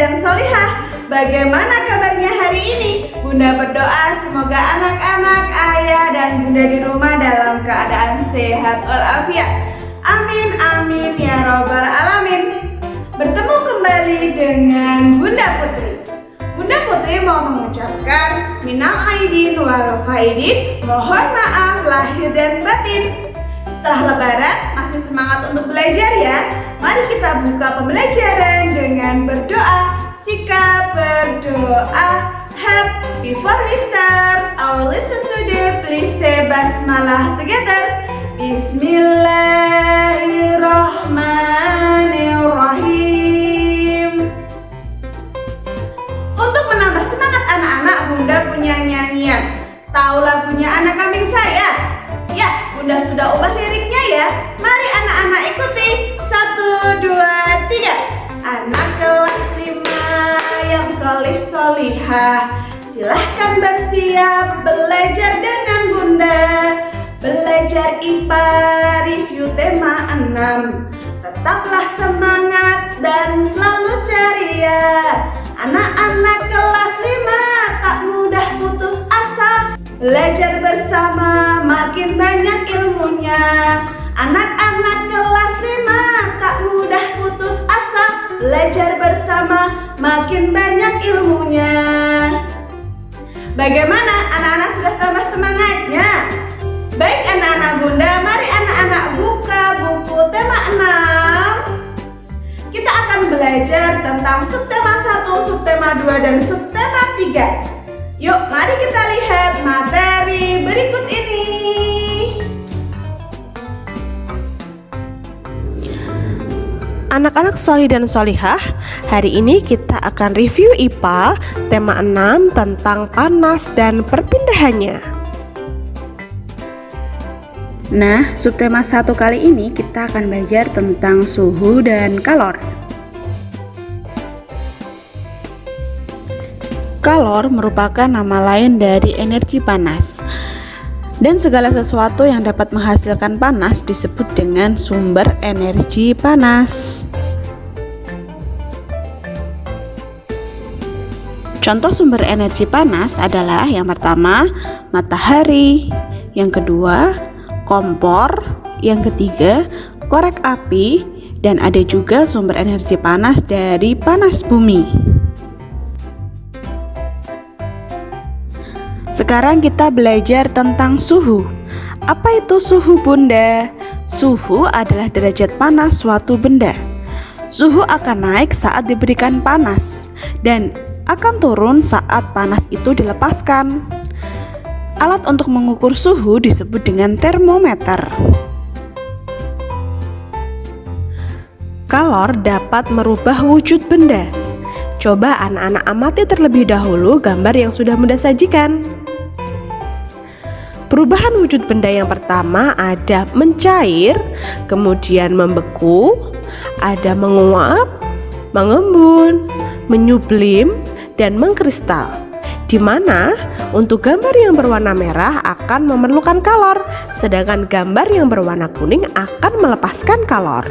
dan solihah. Bagaimana kabarnya hari ini? Bunda berdoa semoga anak-anak, ayah, dan bunda di rumah dalam keadaan sehat walafiat. Amin, amin, ya robbal alamin. Bertemu kembali dengan Bunda Putri. Bunda Putri mau mengucapkan minal aidin wal faidin, mohon maaf lahir dan batin. Setelah lebaran masih semangat untuk belajar ya? Mari kita buka pembelajaran dengan berdoa. Sikap berdoa. Before we start our lesson today, please say basmalah together. Bismillahirrahmanirrahim. Untuk menambah semangat anak-anak, Bunda punya nyanyian. Tahu lagunya Anak Kambing Saya? Ya, Bunda sudah ubah liriknya ya. Mari anak-anak ikuti. 1, 2, 3. Anak kelas 5 yang solih-solihah, silahkan bersiap belajar dengan Bunda. Belajar IPA review tema 6. Tetaplah semangat dan selalu ceria. Anak-anak kelas 5 tak mudah putus asa. Belajar bersama makin banyak ilmunya. Anak-anak kelas 5 tak mudah putus asa. Belajar bersama makin banyak ilmunya. Bagaimana anak-anak sudah tambah semangatnya? Baik anak-anak Bunda, mari anak-anak buka buku tema 6. Kita akan belajar tentang subtema 1, subtema 2, dan subtema 3. Yuk, mari kita lihat materi berikut ini. Anak-anak solih dan solihah, hari ini kita akan review IPA tema 6 tentang panas dan perpindahannya. Nah, subtema 1 kali ini kita akan belajar tentang suhu dan kalor. Kalor merupakan nama lain dari energi panas. Dan segala sesuatu yang dapat menghasilkan panas disebut dengan sumber energi panas. Contoh sumber energi panas adalah yang pertama, matahari, yang kedua, kompor, yang ketiga, korek api, dan ada juga sumber energi panas dari panas bumi. Sekarang kita belajar tentang suhu. Apa itu suhu, Bunda? Suhu adalah derajat panas suatu benda. Suhu akan naik saat diberikan panas dan akan turun saat panas itu dilepaskan. Alat untuk mengukur suhu disebut dengan termometer. Kalor dapat merubah wujud benda. Coba anak-anak amati terlebih dahulu gambar yang sudah Bunda sajikan. Perubahan wujud benda yang pertama ada mencair, kemudian membeku, ada menguap, mengembun, menyublim, dan mengkristal. Di mana untuk gambar yang berwarna merah akan memerlukan kalor, sedangkan gambar yang berwarna kuning akan melepaskan kalor.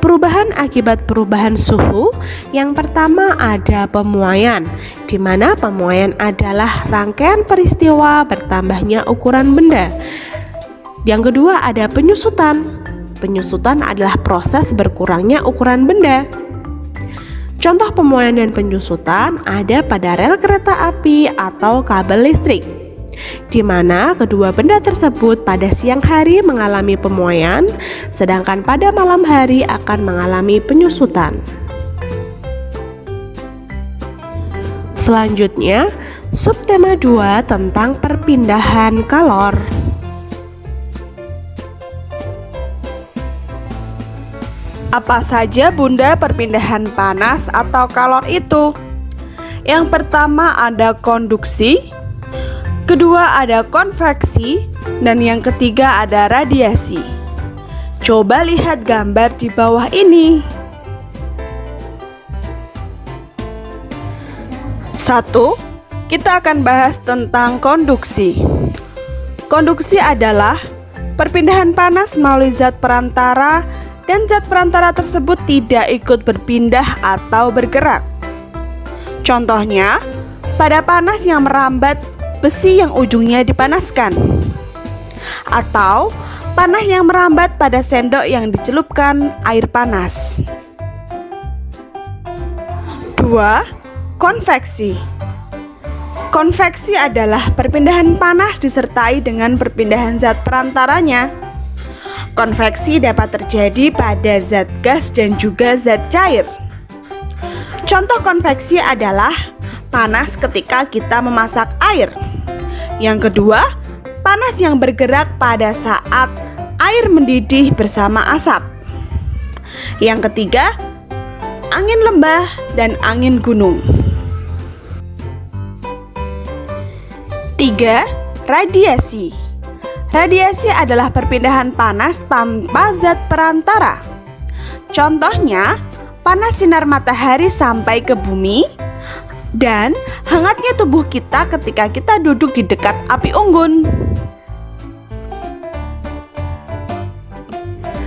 Perubahan akibat perubahan suhu, yang pertama ada pemuaian, di mana pemuaian adalah rangkaian peristiwa bertambahnya ukuran benda. Yang kedua ada penyusutan. Penyusutan adalah proses berkurangnya ukuran benda. Contoh pemuaian dan penyusutan ada pada rel kereta api atau kabel listrik, di mana kedua benda tersebut pada siang hari mengalami pemuaian, sedangkan pada malam hari akan mengalami penyusutan. Selanjutnya, subtema 2 tentang perpindahan kalor. Apa saja, Bunda, perpindahan panas atau kalor itu? Yang pertama ada konduksi, kedua ada konveksi, dan yang ketiga ada radiasi. Coba lihat gambar di bawah ini. 1. Kita akan bahas tentang konduksi. Konduksi adalah perpindahan panas melalui zat perantara dan zat perantara tersebut tidak ikut berpindah atau bergerak. Contohnya, pada panas yang merambat besi yang ujungnya dipanaskan, atau panas yang merambat pada sendok yang dicelupkan air panas. 2. Konveksi. Konveksi adalah perpindahan panas disertai dengan perpindahan zat perantaranya. Konveksi dapat terjadi pada zat gas dan juga zat cair. Contoh konveksi adalah panas ketika kita memasak air. Yang kedua, panas yang bergerak pada saat air mendidih bersama asap. Yang ketiga, angin lembah dan angin gunung. 3. Radiasi. Radiasi adalah perpindahan panas tanpa zat perantara. Contohnya, panas sinar matahari sampai ke bumi dan hangatnya tubuh kita ketika kita duduk di dekat api unggun.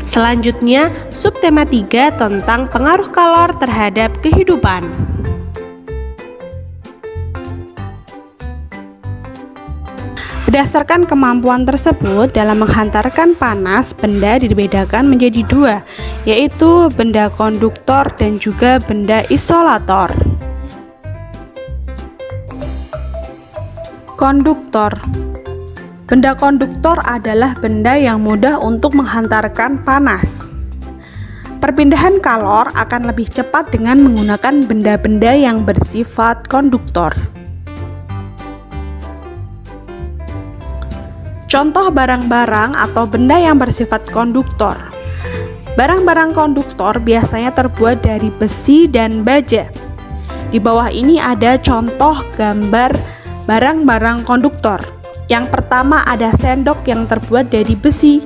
Selanjutnya, subtema 3 tentang pengaruh kalor terhadap kehidupan. Berdasarkan kemampuan tersebut, dalam menghantarkan panas, benda dibedakan menjadi dua, yaitu benda konduktor dan juga benda isolator. Konduktor. Benda konduktor adalah benda yang mudah untuk menghantarkan panas. Perpindahan kalor akan lebih cepat dengan menggunakan benda-benda yang bersifat konduktor. Contoh barang-barang atau benda yang bersifat konduktor. Barang-barang konduktor biasanya terbuat dari besi dan baja. Di bawah ini ada contoh gambar barang-barang konduktor. Yang pertama ada sendok yang terbuat dari besi.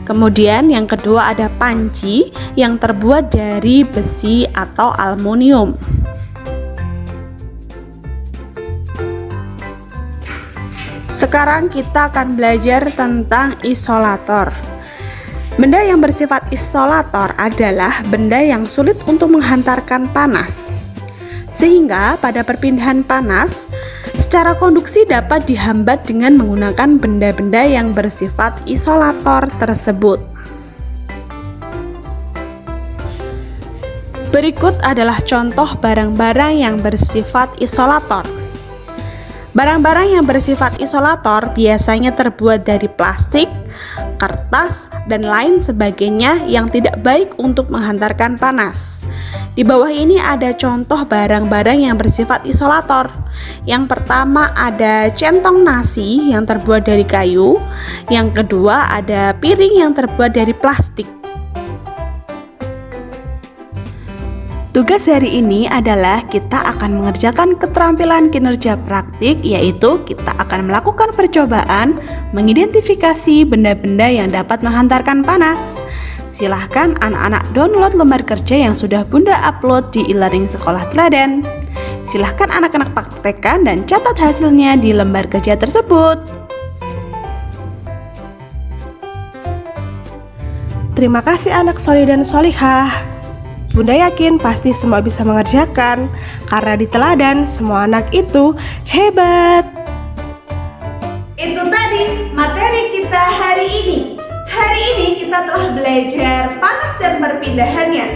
Kemudian yang kedua ada panci yang terbuat dari besi atau aluminium. Sekarang kita akan belajar tentang isolator. Benda yang bersifat isolator adalah benda yang sulit untuk menghantarkan panas. Sehingga pada perpindahan panas, secara konduksi dapat dihambat dengan menggunakan benda-benda yang bersifat isolator tersebut. Berikut adalah contoh barang-barang yang bersifat isolator. Barang-barang yang bersifat isolator biasanya terbuat dari plastik, kertas, dan lain sebagainya yang tidak baik untuk menghantarkan panas. Di bawah ini ada contoh barang-barang yang bersifat isolator. Yang pertama ada centong nasi yang terbuat dari kayu. Yang kedua ada piring yang terbuat dari plastik. Tugas hari ini adalah kita akan mengerjakan keterampilan kinerja praktik, yaitu kita akan melakukan percobaan mengidentifikasi benda-benda yang dapat menghantarkan panas. Silahkan anak-anak download lembar kerja yang sudah Bunda upload di e-learning Sekolah Teladan. Silahkan anak-anak praktekkan dan catat hasilnya di lembar kerja tersebut. Terima kasih anak solih dan solihah. Bunda yakin pasti semua bisa mengerjakan, karena di teladan semua anak itu hebat. Itu tadi materi kita hari ini. Hari ini kita telah belajar panas dan perpindahannya.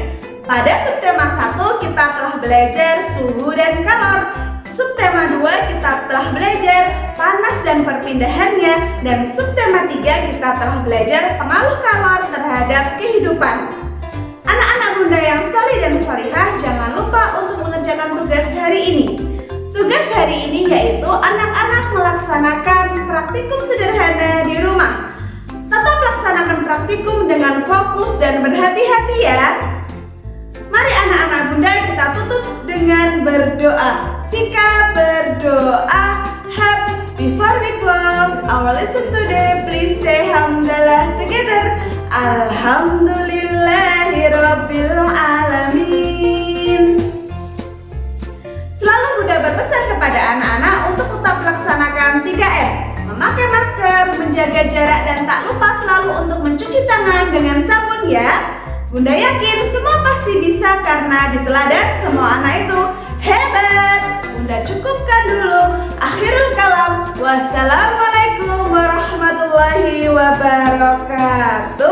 Pada subtema 1 kita telah belajar suhu dan kalor. Subtema 2 kita telah belajar panas dan perpindahannya. Dan subtema 3 kita telah belajar pengaruh kalor terhadap kehidupan. Anak-anak Bunda yang solih dan solihah, jangan lupa untuk mengerjakan tugas hari ini. Tugas hari ini yaitu anak-anak melaksanakan praktikum sederhana di rumah. Tetap laksanakan praktikum dengan fokus dan berhati-hati ya. Mari anak-anak Bunda kita tutup dengan berdoa. Sika berdoa. Before we close our lesson today, please say hamdalah together. Alhamdulillahirabbil alamin. Selalu Bunda berpesan kepada anak-anak untuk tetap laksanakan 3M. Memakai masker, masker, menjaga jarak, dan tak lupa selalu untuk mencuci tangan dengan sabun ya. Bunda yakin semua pasti bisa karena di teladan semua anak itu hebat. Bunda cukupkan dulu. Akhirul kalam. Wassalamualaikum warahmatullahi wabarakatuh.